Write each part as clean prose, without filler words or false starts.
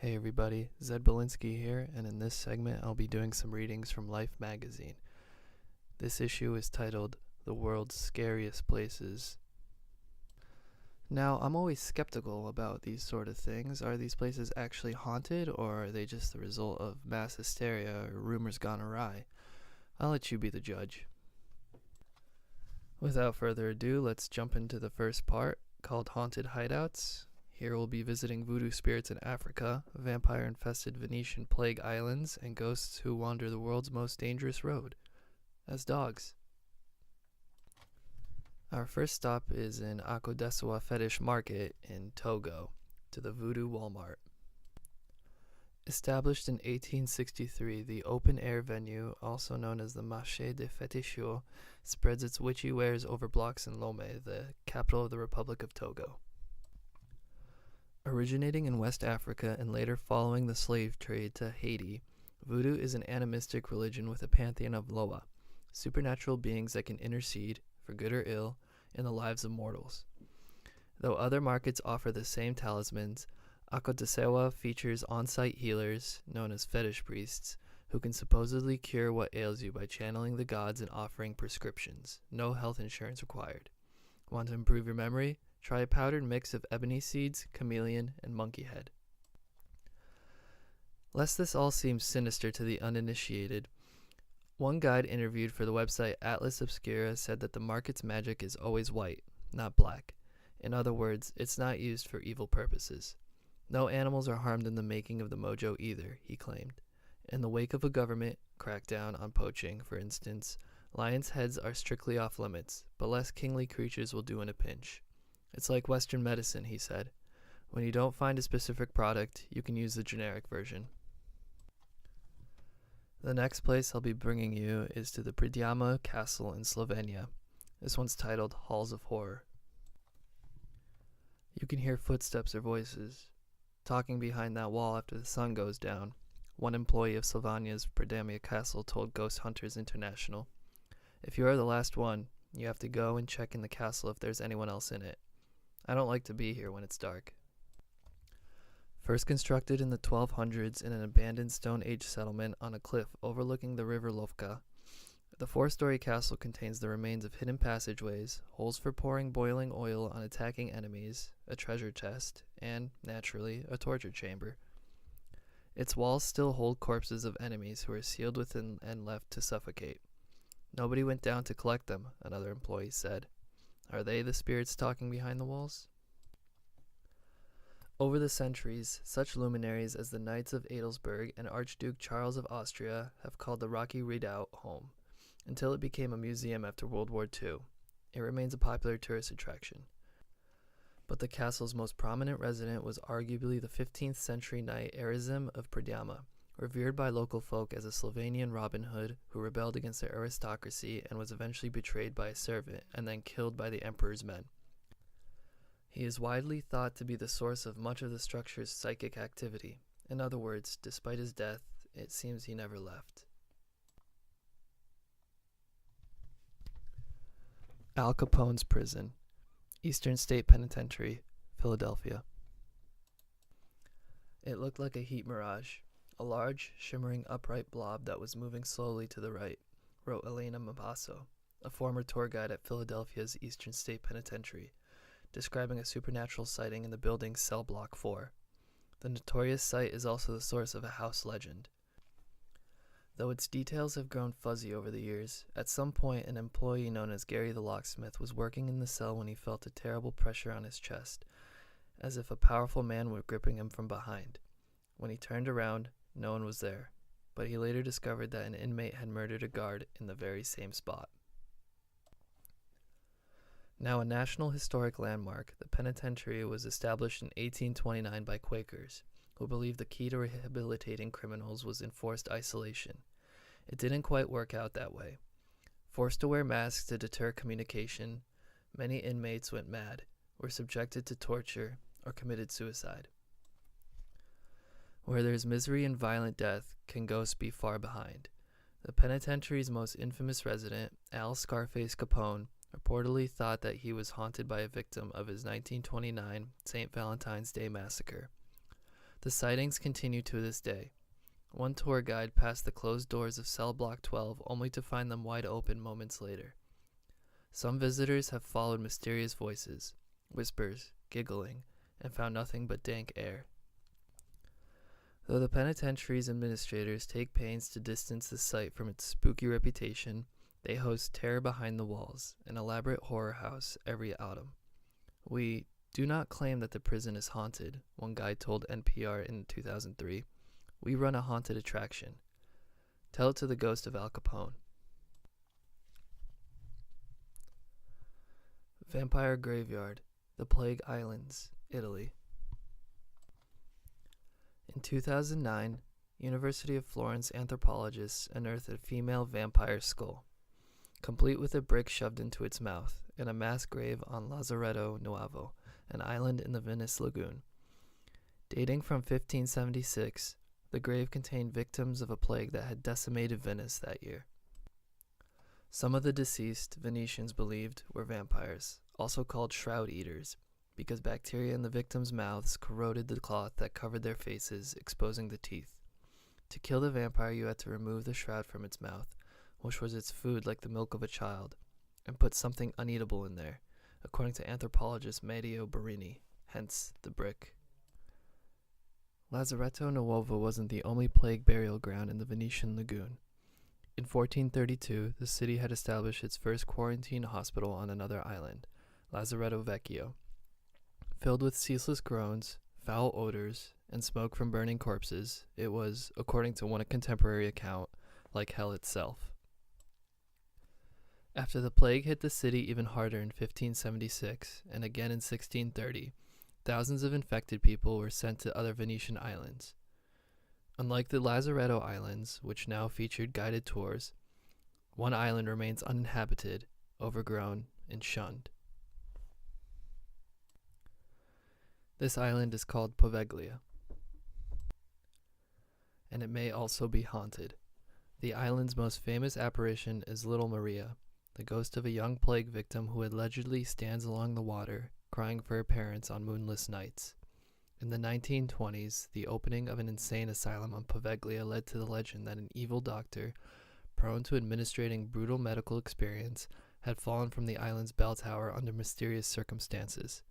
Hey everybody, Zed Belinsky here, and in this segment I'll be doing some readings from Life magazine. This issue is titled The World's Scariest Places. Now, I'm always skeptical about these sort of things. Are these places actually haunted, or are they just the result of mass hysteria or rumors gone awry? I'll let you be the judge. Without further ado, let's jump into the first part, called Haunted Hideouts. Here we'll be visiting voodoo spirits in Africa, vampire-infested Venetian plague islands, and ghosts who wander the world's most dangerous road, as dogs. Our first stop is in Akodesswa Fetish Market in Togo, to the Voodoo Walmart. Established in 1863, the open-air venue, also known as the Marché de Fetish, spreads its witchy wares over blocks in Lomé, the capital of the Republic of Togo. Originating in West Africa and later following the slave trade to Haiti, voodoo is an animistic religion with a pantheon of loa, supernatural beings that can intercede, for good or ill, in the lives of mortals. Though other markets offer the same talismans, Akodesswa features on-site healers, known as fetish priests, who can supposedly cure what ails you by channeling the gods and offering prescriptions. No health insurance required. Want to improve your memory? Try a powdered mix of ebony seeds, chameleon, and monkey head. Lest this all seems sinister to the uninitiated, one guide interviewed for the website Atlas Obscura said that the market's magic is always white, not black. In other words, it's not used for evil purposes. No animals are harmed in the making of the mojo either, he claimed. In the wake of a government crackdown on poaching, for instance, lions' heads are strictly off limits, but less kingly creatures will do in a pinch. It's like Western medicine, he said. When you don't find a specific product, you can use the generic version. The next place I'll be bringing you is to the Predjama castle in Slovenia. This one's titled Halls of Horror. You can hear footsteps or voices. Talking behind that wall after the sun goes down, one employee of Slovenia's Predjama castle told Ghost Hunters International. If you are the last one, you have to go and check in the castle if there's anyone else in it. I don't like to be here when it's dark. First constructed in the 1200s in an abandoned Stone Age settlement on a cliff overlooking the river Lovka, the 4-story castle contains the remains of hidden passageways, holes for pouring boiling oil on attacking enemies, a treasure chest, and, naturally, a torture chamber. Its walls still hold corpses of enemies who are sealed within and left to suffocate. Nobody went down to collect them, another employee said. Are they the spirits talking behind the walls? Over the centuries, such luminaries as the Knights of Adelsberg and Archduke Charles of Austria have called the rocky redoubt home, until it became a museum after World War II. It remains a popular tourist attraction. But the castle's most prominent resident was arguably the 15th century knight Raynham of Predjama, revered by local folk as a Slovenian Robin Hood who rebelled against the aristocracy and was eventually betrayed by a servant and then killed by the emperor's men. He is widely thought to be the source of much of the structure's psychic activity. In other words, despite his death, it seems he never left. Al Capone's Prison, Eastern State Penitentiary, Philadelphia. It looked like a heat mirage. A large, shimmering, upright blob that was moving slowly to the right, wrote Elena Mabasso, a former tour guide at Philadelphia's Eastern State Penitentiary, describing a supernatural sighting in the building's cell block 4. The notorious site is also the source of a house legend. Though its details have grown fuzzy over the years, at some point an employee known as Gary the Locksmith was working in the cell when he felt a terrible pressure on his chest, as if a powerful man were gripping him from behind. When he turned around, no one was there, but he later discovered that an inmate had murdered a guard in the very same spot. Now a National Historic Landmark, the penitentiary was established in 1829 by Quakers, who believed the key to rehabilitating criminals was enforced isolation. It didn't quite work out that way. Forced to wear masks to deter communication, many inmates went mad, were subjected to torture, or committed suicide. Where there's misery and violent death, can ghosts be far behind? The penitentiary's most infamous resident, Al Scarface Capone, reportedly thought that he was haunted by a victim of his 1929 St. Valentine's Day massacre. The sightings continue to this day. One tour guide passed the closed doors of cell block 12 only to find them wide open moments later. Some visitors have followed mysterious voices, whispers, giggling, and found nothing but dank air. Though the penitentiary's administrators take pains to distance the site from its spooky reputation, they host Terror Behind the Walls, an elaborate horror house every autumn. We do not claim that the prison is haunted, one guide told NPR in 2003. We run a haunted attraction. Tell it to the ghost of Al Capone. Vampire Graveyard, the Plague Islands, Italy. In 2009, University of Florence anthropologists unearthed a female vampire skull, complete with a brick shoved into its mouth, in a mass grave on Lazaretto Nuovo, an island in the Venice Lagoon. Dating from 1576, the grave contained victims of a plague that had decimated Venice that year. Some of the deceased, Venetians believed, were vampires, also called shroud eaters, because bacteria in the victims' mouths corroded the cloth that covered their faces, exposing the teeth. To kill the vampire, you had to remove the shroud from its mouth, which was its food like the milk of a child, and put something uneatable in there, according to anthropologist Matteo Barini, hence the brick. Lazaretto Nuovo wasn't the only plague burial ground in the Venetian lagoon. In 1432, the city had established its first quarantine hospital on another island, Lazaretto Vecchio. Filled with ceaseless groans, foul odors, and smoke from burning corpses, it was, according to one contemporary account, like hell itself. After the plague hit the city even harder in 1576, and again in 1630, thousands of infected people were sent to other Venetian islands. Unlike the Lazaretto Islands, which now featured guided tours, one island remains uninhabited, overgrown, and shunned. This island is called Poveglia, and it may also be haunted. The island's most famous apparition is Little Maria, the ghost of a young plague victim who allegedly stands along the water, crying for her parents on moonless nights. In the 1920s, the opening of an insane asylum on Poveglia led to the legend that an evil doctor, prone to administrating brutal medical experience, had fallen from the island's bell tower under mysterious circumstances.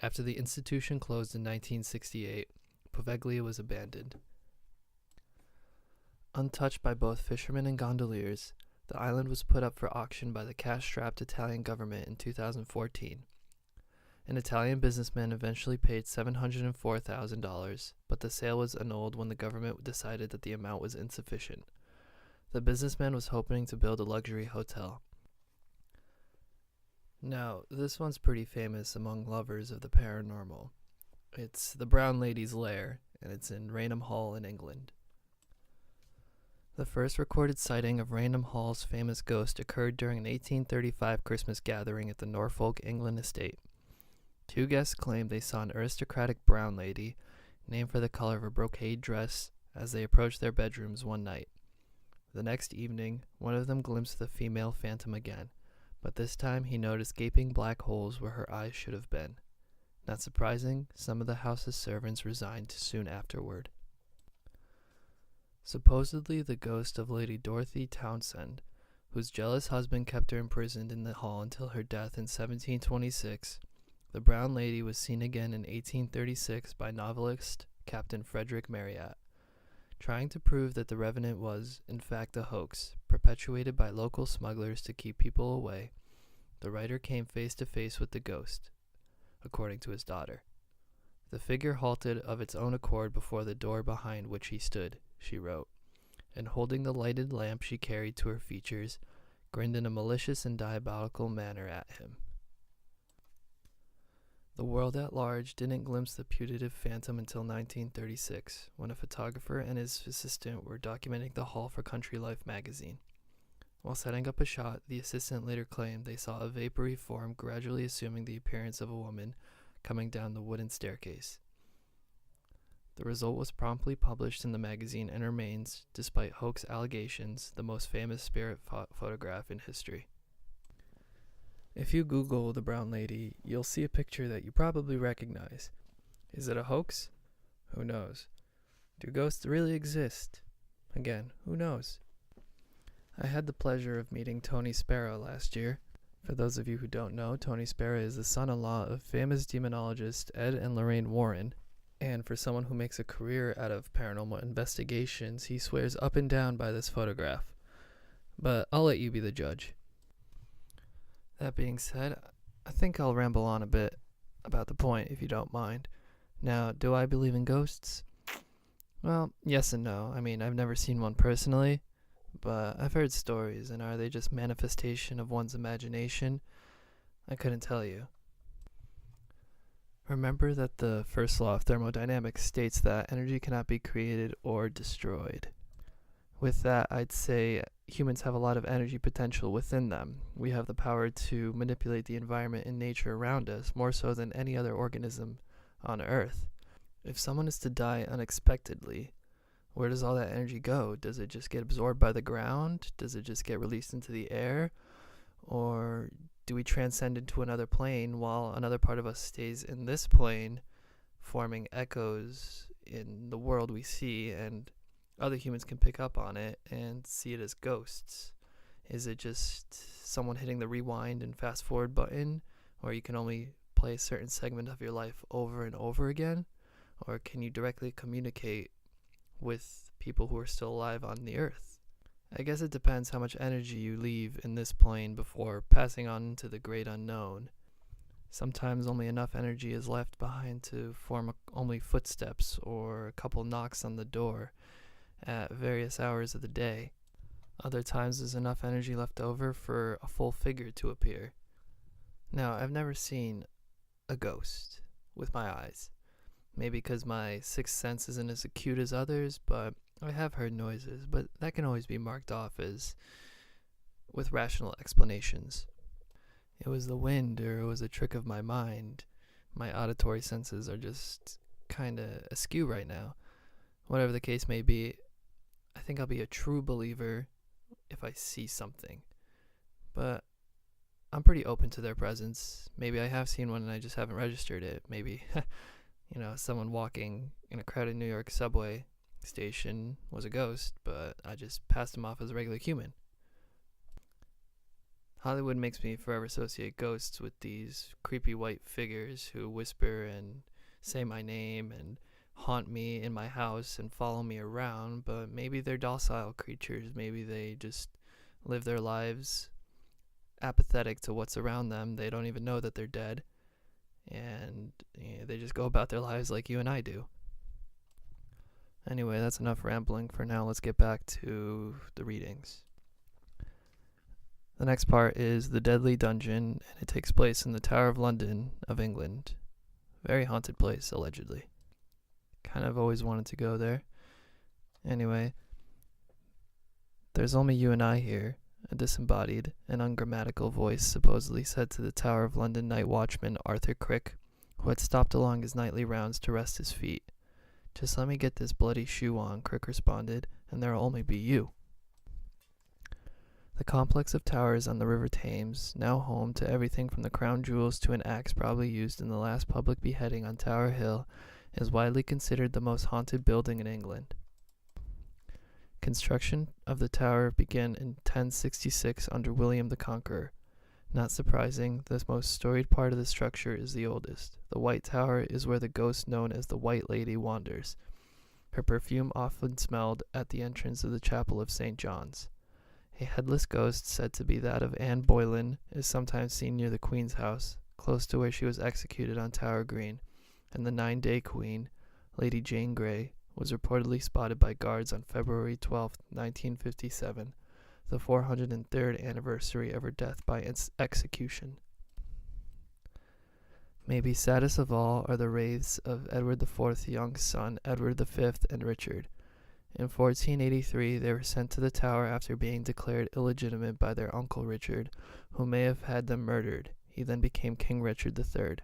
After the institution closed in 1968, Poveglia was abandoned. Untouched by both fishermen and gondoliers, the island was put up for auction by the cash-strapped Italian government in 2014. An Italian businessman eventually paid $704,000, but the sale was annulled when the government decided that the amount was insufficient. The businessman was hoping to build a luxury hotel. Now, this one's pretty famous among lovers of the paranormal. It's the Brown Lady's Lair, and it's in Raynham Hall in England. The first recorded sighting of Raynham Hall's famous ghost occurred during an 1835 Christmas gathering at the Norfolk, England estate. Two guests claimed they saw an aristocratic brown lady, named for the color of a brocade dress, as they approached their bedrooms one night. The next evening, one of them glimpsed the female phantom again, but this time he noticed gaping black holes where her eyes should have been. Not surprising, some of the house's servants resigned soon afterward. Supposedly the ghost of Lady Dorothy Townshend, whose jealous husband kept her imprisoned in the hall until her death in 1726, the Brown Lady was seen again in 1836 by novelist Captain Frederick Marryat. Trying to prove that the revenant was, in fact, a hoax, perpetuated by local smugglers to keep people away, the writer came face to face with the ghost, according to his daughter. The figure halted of its own accord before the door behind which he stood, she wrote, and holding the lighted lamp she carried to her features, grinned in a malicious and diabolical manner at him. The world at large didn't glimpse the putative phantom until 1936, when a photographer and his assistant were documenting the hall for Country Life magazine. While setting up a shot, the assistant later claimed they saw a vapory form gradually assuming the appearance of a woman coming down the wooden staircase. The result was promptly published in the magazine and remains, despite hoax allegations, the most famous spirit photograph in history. If you Google the Brown Lady, you'll see a picture that you probably recognize. Is it a hoax? Who knows? Do ghosts really exist? Again, who knows? I had the pleasure of meeting Tony Sparrow last year. For those of you who don't know, Tony Sparrow is the son-in-law of famous demonologist Ed and Lorraine Warren. And for someone who makes a career out of paranormal investigations, he swears up and down by this photograph. But I'll let you be the judge. That being said, I think I'll ramble on a bit about the point, if you don't mind. Now, do I believe in ghosts? Well, yes and no. I mean, I've never seen one personally, but I've heard stories, and are they just manifestation of one's imagination? I couldn't tell you. Remember that the first law of thermodynamics states that energy cannot be created or destroyed. With that, I'd say humans have a lot of energy potential within them. We have the power to manipulate the environment and nature around us, more so than any other organism on Earth. If someone is to die unexpectedly, where does all that energy go? Does it just get absorbed by the ground? Does it just get released into the air? Or do we transcend into another plane while another part of us stays in this plane, forming echoes in the world we see, and other humans can pick up on it and see it as ghosts? Is it just someone hitting the rewind and fast forward button, or you can only play a certain segment of your life over and over again? Or can you directly communicate with people who are still alive on the earth? I guess it depends how much energy you leave in this plane before passing on into the great unknown. Sometimes only enough energy is left behind to form only footsteps or a couple knocks on the door at various hours of the day. Other times there's enough energy left over for a full figure to appear. Now, I've never seen a ghost with my eyes. Maybe because my sixth sense isn't as acute as others, but I have heard noises, but that can always be marked off as with rational explanations. It was the wind, or it was a trick of my mind. My auditory senses are just kinda askew right now. Whatever the case may be, I think I'll be a true believer if I see something. But I'm pretty open to their presence. Maybe I have seen one and I just haven't registered it. Maybe someone walking in a crowded New York subway station was a ghost, but I just passed him off as a regular human. Hollywood makes me forever associate ghosts with these creepy white figures who whisper and say my name and haunt me in my house and follow me around, but maybe they're docile creatures. Maybe they just live their lives apathetic to what's around them. They don't even know that they're dead. And they just go about their lives like you and I do. Anyway, that's enough rambling for now. Let's get back to the readings. The next part is The Deadly Dungeon, and it takes place in the Tower of London of England. Very haunted place, allegedly. Kind of always wanted to go there. Anyway, there's only you and I here. A disembodied and ungrammatical voice supposedly said to the Tower of London night watchman Arthur Crick, who had stopped along his nightly rounds to rest his feet. "Just let me get this bloody shoe on," Crick responded, "and there'll only be you." The complex of towers on the River Thames, now home to everything from the crown jewels to an axe probably used in the last public beheading on Tower Hill, is widely considered the most haunted building in England. Construction of the tower began in 1066 under William the Conqueror. Not surprising, the most storied part of the structure is the oldest. The White Tower is where the ghost known as the White Lady wanders. Her perfume often smelled at the entrance of the chapel of St. John's. A headless ghost, said to be that of Anne Boleyn, is sometimes seen near the Queen's house, close to where she was executed on Tower Green, and the 9-day Queen, Lady Jane Grey, was reportedly spotted by guards on February 12, 1957, the 403rd anniversary of her death by execution. Maybe saddest of all are the wraiths of Edward IV's young son, Edward V, and Richard. In 1483, they were sent to the Tower after being declared illegitimate by their uncle Richard, who may have had them murdered. He then became King Richard III.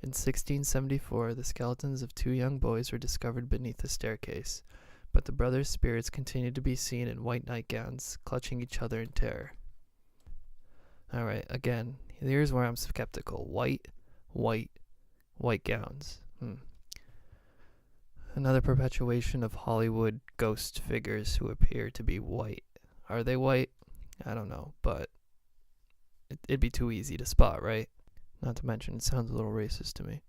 In 1674, the skeletons of 2 young boys were discovered beneath the staircase, but the brothers' spirits continued to be seen in white nightgowns, clutching each other in terror. Alright, again, here's where I'm skeptical. White gowns. Another perpetuation of Hollywood ghost figures who appear to be white. Are they white? I don't know, but it'd be too easy to spot, right? Not to mention, it sounds a little racist to me.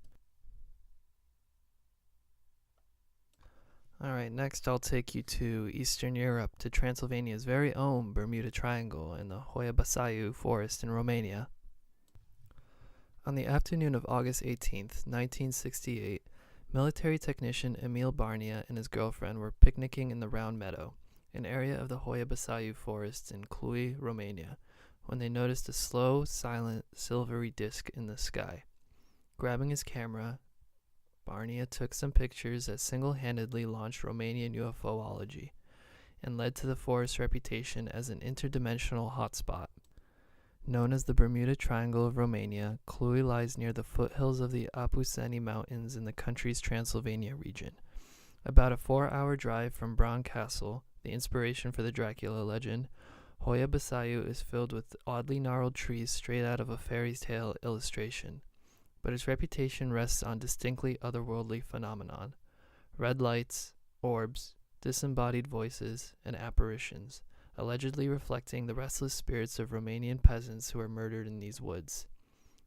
Alright, next I'll take you to Eastern Europe, to Transylvania's very own Bermuda Triangle and the Hoia Baciu forest in Romania. On the afternoon of August 18th, 1968, military technician Emil Barnia and his girlfriend were picnicking in the Round Meadow, an area of the Hoia Baciu forests in Cluj, Romania, when they noticed a slow, silent, silvery disk in the sky. Grabbing his camera, Barnia took some pictures that single-handedly launched Romanian UFOlogy and led to the forest's reputation as an interdimensional hotspot. Known as the Bermuda Triangle of Romania, Cluj lies near the foothills of the Apuseni Mountains in the country's Transylvania region. About a 4-hour drive from Bran Castle, the inspiration for the Dracula legend, Hoia Baciu is filled with oddly gnarled trees straight out of a fairy tale illustration. But its reputation rests on distinctly otherworldly phenomenon: red lights, orbs, disembodied voices, and apparitions, allegedly reflecting the restless spirits of Romanian peasants who were murdered in these woods.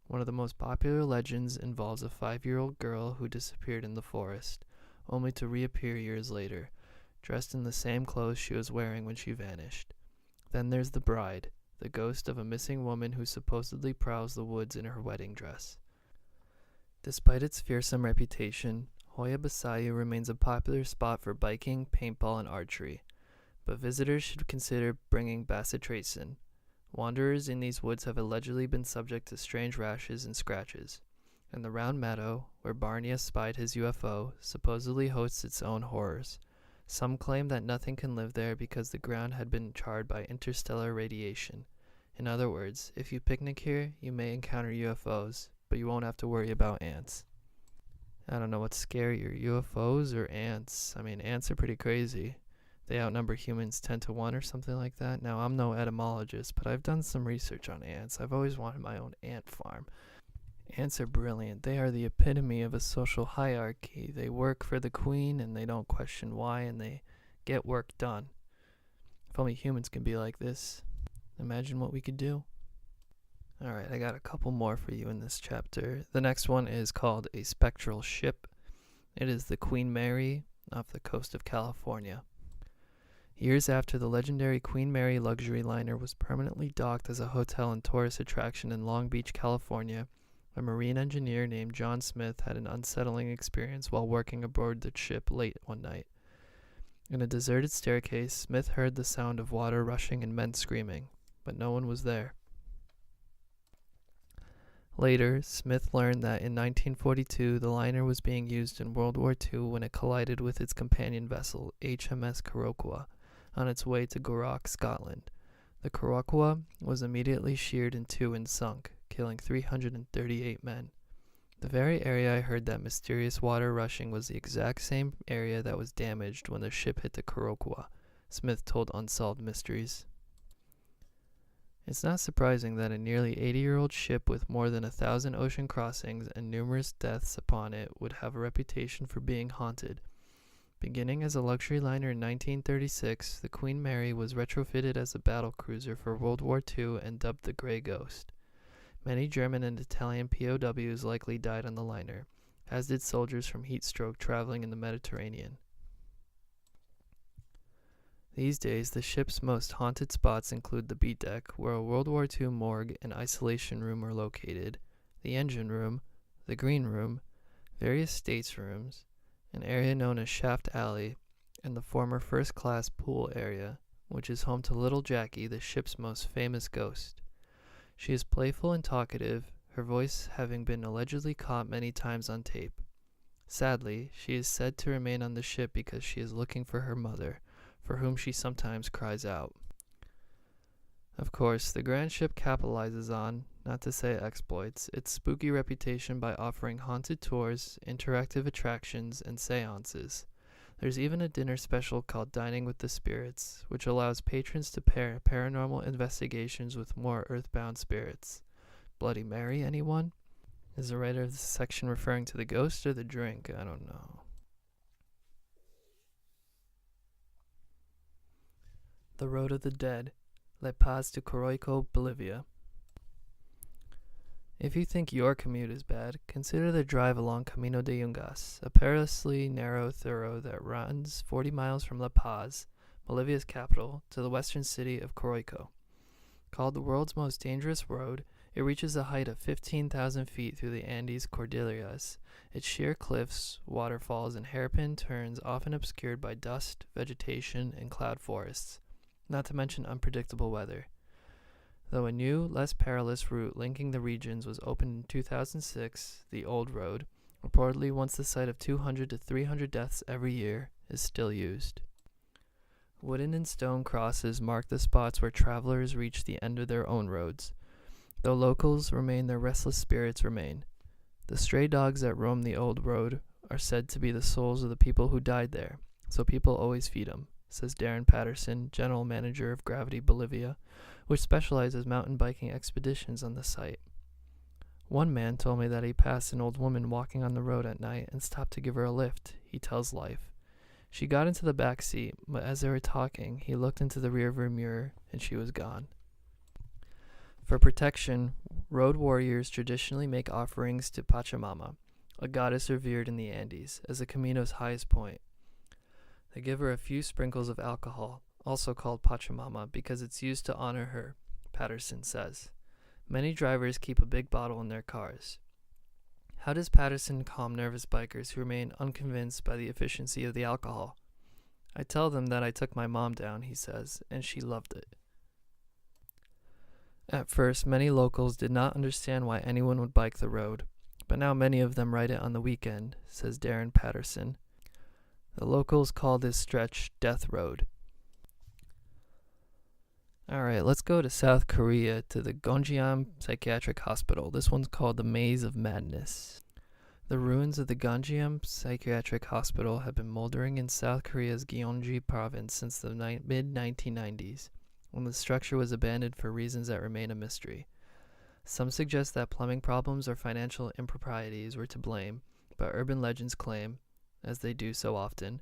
One of the most popular legends involves a 5-year-old girl who disappeared in the forest, only to reappear years later, dressed in the same clothes she was wearing when she vanished. Then there's the bride, the ghost of a missing woman who supposedly prowls the woods in her wedding dress. Despite its fearsome reputation, Hoia Baciu remains a popular spot for biking, paintball, and archery, but visitors should consider bringing bacitracin. Wanderers in these woods have allegedly been subject to strange rashes and scratches, and the Round Meadow, where Barnia spied his UFO, supposedly hosts its own horrors. Some claim that nothing can live there because the ground had been charred by interstellar radiation. In other words, if you picnic here, you may encounter UFOs, but you won't have to worry about ants. I don't know what's scarier, UFOs or ants. I mean, ants are pretty crazy. They outnumber humans 10 to 1 or something like that. Now, I'm no etymologist, but I've done some research on ants. I've always wanted my own ant farm. Ants are brilliant. They are the epitome of a social hierarchy. They work for the queen and they don't question why, and they get work done. If only humans could be like this. Imagine what we could do. Alright, I got a couple more for you in this chapter. The next one is called A Spectral Ship. It is the Queen Mary off the coast of California. Years after the legendary Queen Mary luxury liner was permanently docked as a hotel and tourist attraction in Long Beach, California, a marine engineer named John Smith had an unsettling experience while working aboard the ship late one night. In a deserted staircase, Smith heard the sound of water rushing and men screaming, but no one was there. Later, Smith learned that in 1942 the liner was being used in World War II when it collided with its companion vessel, HMS Coroico, on its way to Gourock, Scotland. The Coroico was immediately sheared in two and sunk, killing 338 men. The very area I heard that mysterious water rushing was the exact same area that was damaged when the ship hit the Coroico, Smith told Unsolved Mysteries. It's not surprising that a nearly 80-year-old ship with more than 1,000 ocean crossings and numerous deaths upon it would have a reputation for being haunted. Beginning as a luxury liner in 1936, the Queen Mary was retrofitted as a battle cruiser for World War II and dubbed the Grey Ghost. Many German and Italian POWs likely died on the liner, as did soldiers from heat stroke traveling in the Mediterranean. These days, the ship's most haunted spots include the beat deck, where a World War II morgue and isolation room are located, the engine room, the green room, various states rooms, an area known as Shaft Alley, and the former first-class pool area, which is home to Little Jackie, the ship's most famous ghost. She is playful and talkative, her voice having been allegedly caught many times on tape. Sadly, she is said to remain on the ship because she is looking for her mother, for whom she sometimes cries out. Of course, the grand ship capitalizes on, not to say exploits, its spooky reputation by offering haunted tours, interactive attractions, and seances. There's even a dinner special called Dining with the Spirits, which allows patrons to pair paranormal investigations with more earthbound spirits. Bloody Mary, anyone? Is the writer of this section referring to the ghost or the drink? I don't know. The Road of the Dead, La Paz to Coroico, Bolivia. If you think your commute is bad, consider the drive along Camino de Yungas, a perilously narrow thorough that runs 40 miles from La Paz, Bolivia's capital, to the western city of Coroico. Called the world's most dangerous road, it reaches a height of 15,000 feet through the Andes Cordilleras, its sheer cliffs, waterfalls, and hairpin turns often obscured by dust, vegetation, and cloud forests, not to mention unpredictable weather. Though a new, less perilous route linking the regions was opened in 2006, the old road, reportedly once the site of 200 to 300 deaths every year, is still used. Wooden and stone crosses mark the spots where travelers reach the end of their own roads. Though locals remain, their restless spirits remain. The stray dogs that roam the old road are said to be the souls of the people who died there, so people always feed them, says Darren Patterson, general manager of Gravity Bolivia, which specializes mountain biking expeditions on the site. One man told me that he passed an old woman walking on the road at night and stopped to give her a lift, he tells Life. She got into the back seat, but as they were talking, he looked into the rearview mirror and she was gone. For protection, road warriors traditionally make offerings to Pachamama, a goddess revered in the Andes, as the Camino's highest point. They give her a few sprinkles of alcohol, also called Pachamama, because it's used to honor her, Patterson says. Many drivers keep a big bottle in their cars. How does Patterson calm nervous bikers who remain unconvinced by the efficiency of the alcohol? I tell them that I took my mom down, he says, and she loved it. At first, many locals did not understand why anyone would bike the road, but now many of them ride it on the weekend, says Darren Patterson. The locals call this stretch Death Road. Alright, let's go to South Korea to the Gonjiam Psychiatric Hospital. This one's called the Maze of Madness. The ruins of the Gonjiam Psychiatric Hospital have been moldering in South Korea's Gyeonggi province since the mid-1990s, when the structure was abandoned for reasons that remain a mystery. Some suggest that plumbing problems or financial improprieties were to blame, but urban legends claim, as they do so often,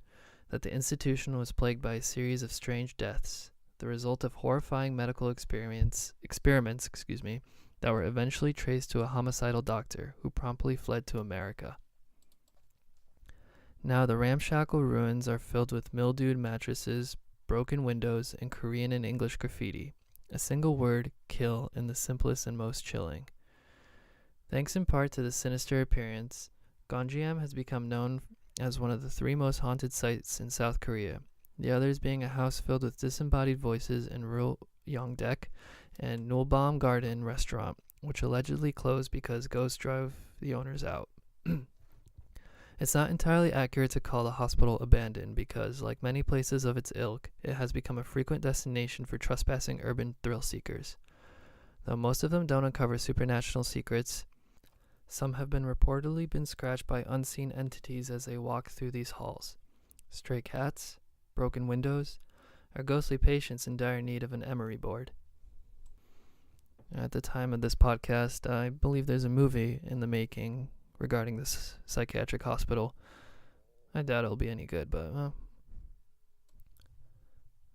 that the institution was plagued by a series of strange deaths, the result of horrifying medical experiments that were eventually traced to a homicidal doctor who promptly fled to America. Now the ramshackle ruins are filled with mildewed mattresses, broken windows, and Korean and English graffiti. A single word, kill, in the simplest and most chilling. Thanks in part to the sinister appearance, Gonjiam has become known as one of the 3 most haunted sites in South Korea, the others being a house filled with disembodied voices in rural Yongdek and Nulbam Garden restaurant, which allegedly closed because ghosts drove the owners out. It's not entirely accurate to call the hospital abandoned because, like many places of its ilk, it has become a frequent destination for trespassing urban thrill seekers. Though most of them don't uncover supernatural secrets, some have reportedly been scratched by unseen entities as they walk through these halls. Stray cats, broken windows, or ghostly patients in dire need of an emery board. At the time of this podcast, I believe there's a movie in the making regarding this psychiatric hospital. I doubt it'll be any good, but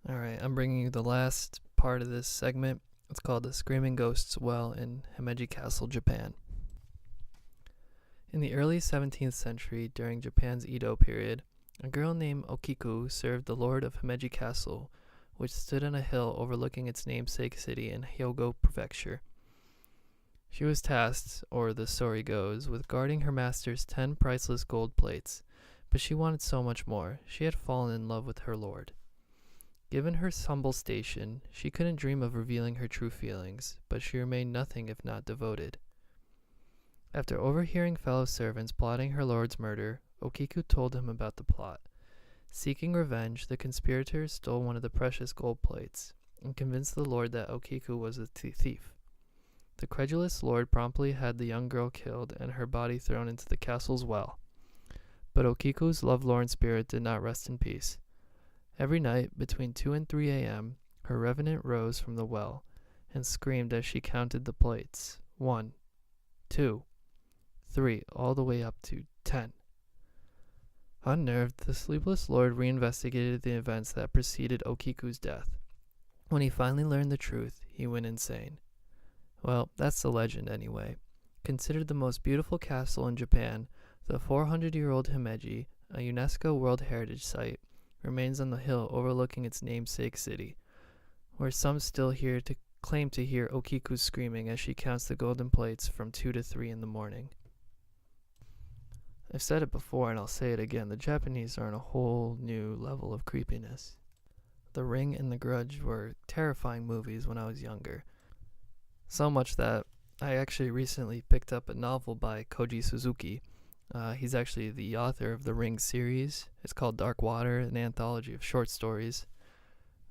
Alright, I'm bringing you the last part of this segment. It's called The Screaming Ghosts Well in Himeji Castle, Japan. In the early 17th century, during Japan's Edo period, a girl named Okiku served the lord of Himeji Castle, which stood on a hill overlooking its namesake city in Hyogo Prefecture. She was tasked, or the story goes, with guarding her master's 10 priceless gold plates, but she wanted so much more. She had fallen in love with her lord. Given her humble station, she couldn't dream of revealing her true feelings, but she remained nothing if not devoted. After overhearing fellow servants plotting her lord's murder, Okiku told him about the plot. Seeking revenge, the conspirators stole one of the precious gold plates and convinced the lord that Okiku was a thief. The credulous lord promptly had the young girl killed and her body thrown into the castle's well. But Okiku's lovelorn spirit did not rest in peace. Every night, between 2 and 3 a.m., her revenant rose from the well and screamed as she counted the plates. 1, 2, 3, all the way up to 10. Unnerved, the sleepless lord reinvestigated the events that preceded Okiku's death. When he finally learned the truth, he went insane. Well, that's the legend anyway. Considered the most beautiful castle in Japan, the 400-year-old Himeji, a UNESCO World Heritage Site, remains on the hill overlooking its namesake city, where some still claim to hear Okiku screaming as she counts the golden plates from 2 to 3 in the morning. I've said it before and I'll say it again, the Japanese are on a whole new level of creepiness. The Ring and The Grudge were terrifying movies when I was younger. So much that I actually recently picked up a novel by Koji Suzuki. He's actually the author of the Ring series. It's called Dark Water, an anthology of short stories.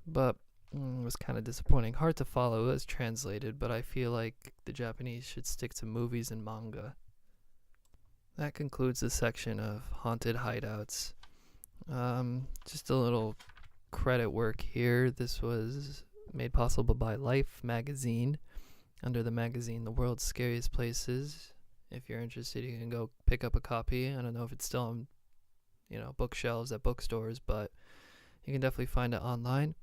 But it was kind of disappointing. Hard to follow as translated, but I feel like the Japanese should stick to movies and manga. That concludes the section of haunted hideouts. Just a little credit work here. This was made possible by Life magazine, under the magazine The World's Scariest Places. If you're interested, you can go pick up a copy. I don't know if it's still on, bookshelves at bookstores, but you can definitely find it online.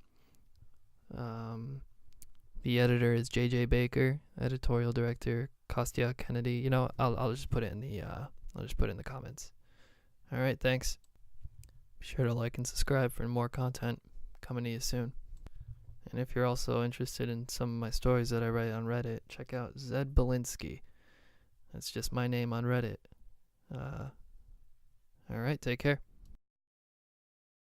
The editor is J.J. Baker, editorial director Kostya Kennedy. I'll just put it in the comments. All right, thanks. Be sure to like and subscribe for more content coming to you soon. And if you're also interested in some of my stories that I write on Reddit, check out Zed Belinsky. That's just my name on Reddit. All right, take care.